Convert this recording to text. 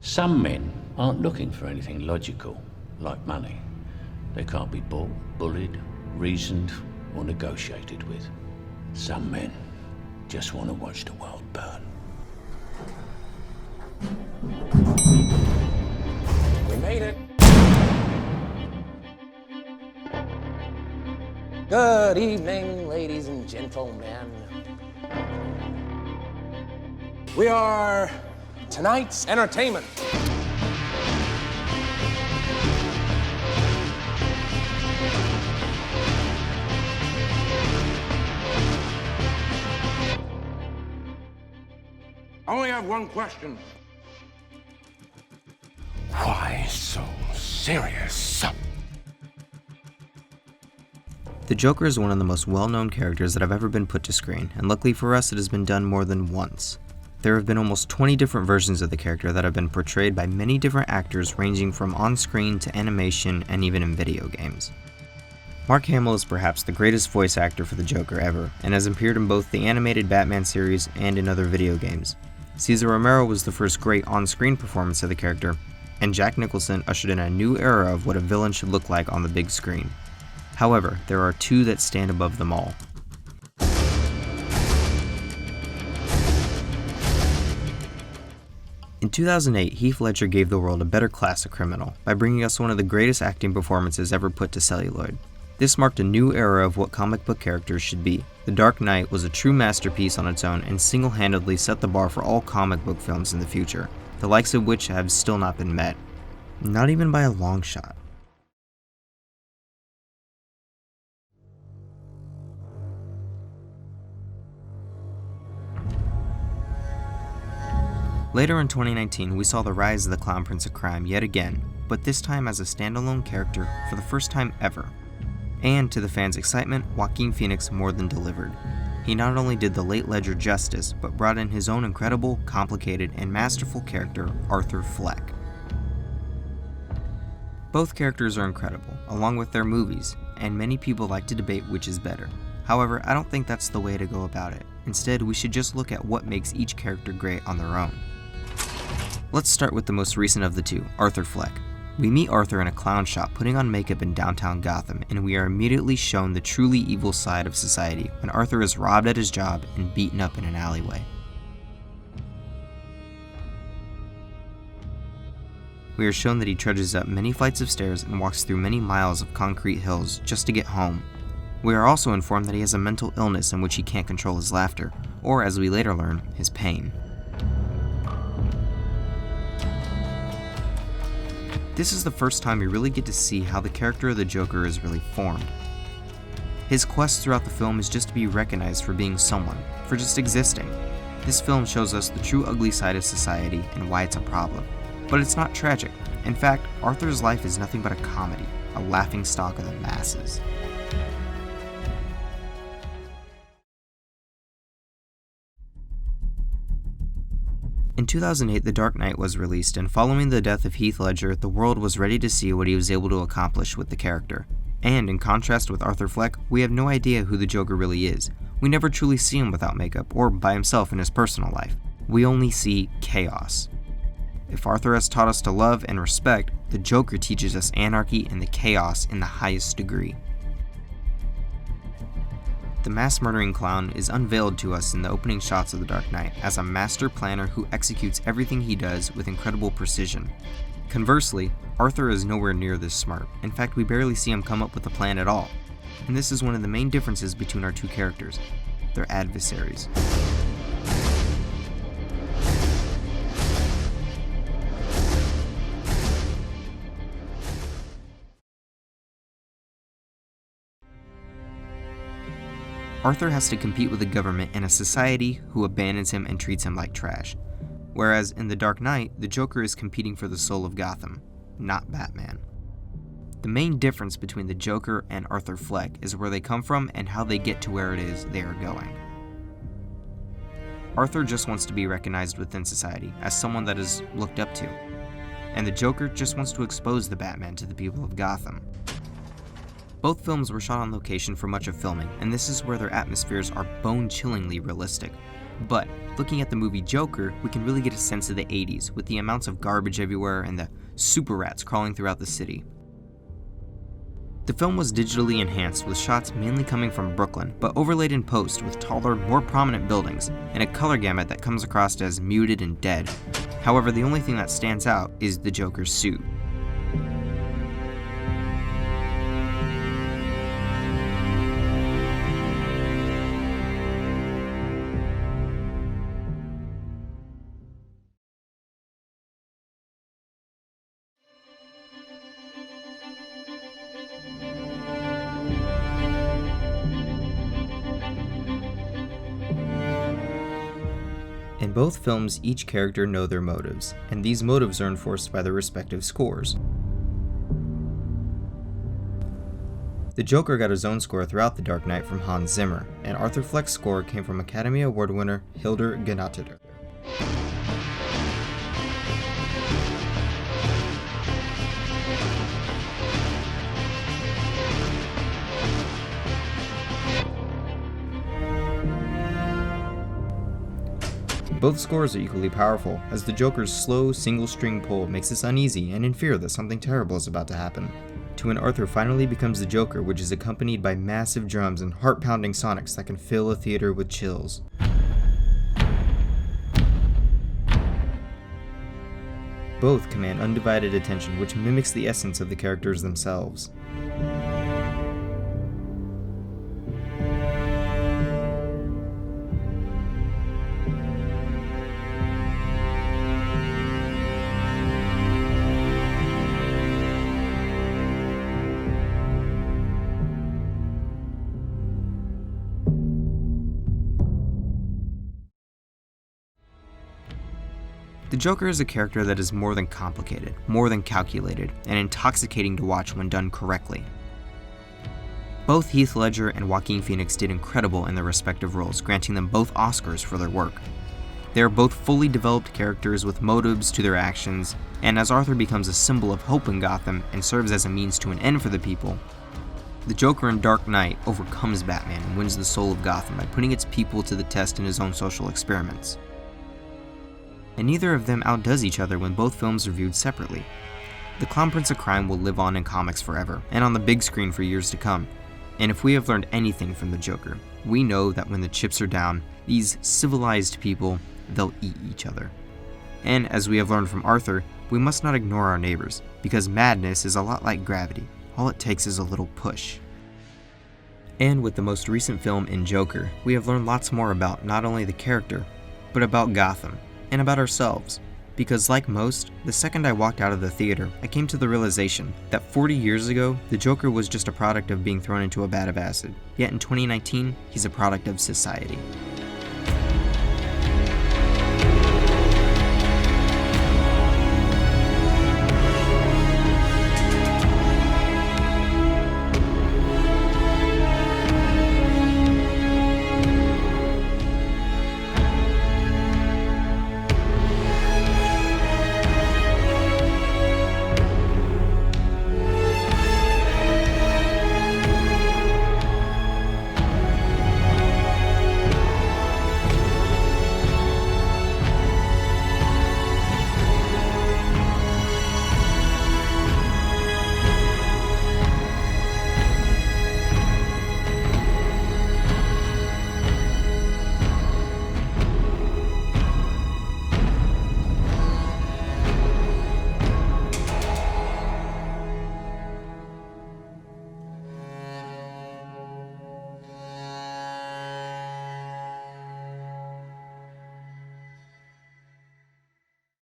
Some men aren't looking for anything logical, like money. They can't be bought, bullied, reasoned, or negotiated with. Some men just want to watch the world burn. We made it. Good evening, ladies and gentlemen. We are tonight's entertainment. I only have one question. Why so serious? The Joker is one of the most well-known characters that have ever been put to screen, and luckily for us it has been done more than once. There have been almost 20 different versions of the character that have been portrayed by many different actors ranging from on-screen to animation and even in video games. Mark Hamill is perhaps the greatest voice actor for the Joker ever, and has appeared in both the animated Batman series and in other video games. Cesar Romero was the first great on-screen performance of the character, and Jack Nicholson ushered in a new era of what a villain should look like on the big screen. However, there are two that stand above them all. In 2008, Heath Ledger gave the world a better class of criminal by bringing us one of the greatest acting performances ever put to celluloid. This marked a new era of what comic book characters should be. The Dark Knight was a true masterpiece on its own and single-handedly set the bar for all comic book films in the future, the likes of which have still not been met. Not even by a long shot. Later in 2019, we saw the rise of the Clown Prince of Crime yet again, but this time as a standalone character for the first time ever. And to the fans' excitement, Joaquin Phoenix more than delivered. He not only did the late Ledger justice, but brought in his own incredible, complicated, and masterful character, Arthur Fleck. Both characters are incredible, along with their movies, and many people like to debate which is better. However, I don't think that's the way to go about it. Instead, we should just look at what makes each character great on their own. Let's start with the most recent of the two, Arthur Fleck. We meet Arthur in a clown shop putting on makeup in downtown Gotham, and we are immediately shown the truly evil side of society when Arthur is robbed at his job and beaten up in an alleyway. We are shown that he trudges up many flights of stairs and walks through many miles of concrete hills just to get home. We are also informed that he has a mental illness in which he can't control his laughter, or as we later learn, his pain. This is the first time we really get to see how the character of the Joker is really formed. His quest throughout the film is just to be recognized for being someone, for just existing. This film shows us the true ugly side of society and why it's a problem. But it's not tragic. In fact, Arthur's life is nothing but a comedy, a laughingstock of the masses. In 2008, The Dark Knight was released, and following the death of Heath Ledger, the world was ready to see what he was able to accomplish with the character. And in contrast with Arthur Fleck, we have no idea who the Joker really is. We never truly see him without makeup, or by himself in his personal life. We only see chaos. If Arthur has taught us to love and respect, the Joker teaches us anarchy and the chaos in the highest degree. The mass-murdering clown is unveiled to us in the opening shots of The Dark Knight as a master planner who executes everything he does with incredible precision. Conversely, Arthur is nowhere near this smart. In fact, we barely see him come up with a plan at all. And this is one of the main differences between our two characters. They're adversaries. Arthur has to compete with the government and a society who abandons him and treats him like trash. Whereas in The Dark Knight, the Joker is competing for the soul of Gotham, not Batman. The main difference between the Joker and Arthur Fleck is where they come from and how they get to where it is they are going. Arthur just wants to be recognized within society as someone that is looked up to, and the Joker just wants to expose the Batman to the people of Gotham. Both films were shot on location for much of filming, and this is where their atmospheres are bone-chillingly realistic. But looking at the movie Joker, we can really get a sense of the 80s with the amounts of garbage everywhere and the super rats crawling throughout the city. The film was digitally enhanced with shots mainly coming from Brooklyn, but overlaid in post with taller, more prominent buildings and a color gamut that comes across as muted and dead. However, the only thing that stands out is the Joker's suit. In both films, each character know their motives, and these motives are enforced by their respective scores. The Joker got his own score throughout The Dark Knight from Hans Zimmer, and Arthur Fleck's score came from Academy Award winner Hildur Guðnadóttir. Both scores are equally powerful, as the Joker's slow, single-string pull makes us uneasy and in fear that something terrible is about to happen, to when Arthur finally becomes the Joker, which is accompanied by massive drums and heart-pounding sonics that can fill a theater with chills. Both command undivided attention, which mimics the essence of the characters themselves. The Joker is a character that is more than complicated, more than calculated, and intoxicating to watch when done correctly. Both Heath Ledger and Joaquin Phoenix did incredible in their respective roles, granting them both Oscars for their work. They are both fully developed characters with motives to their actions, and as Arthur becomes a symbol of hope in Gotham and serves as a means to an end for the people, the Joker in Dark Knight overcomes Batman and wins the soul of Gotham by putting its people to the test in his own social experiments. And neither of them outdoes each other when both films are viewed separately. The Clown Prince of Crime will live on in comics forever, and on the big screen for years to come. And if we have learned anything from the Joker, we know that when the chips are down, these civilized people, they'll eat each other. And as we have learned from Arthur, we must not ignore our neighbors, because madness is a lot like gravity. All it takes is a little push. And with the most recent film in Joker, we have learned lots more about not only the character, but about Gotham, and about ourselves. Because like most, the second I walked out of the theater, I came to the realization that 40 years ago, the Joker was just a product of being thrown into a vat of acid. Yet in 2019, he's a product of society.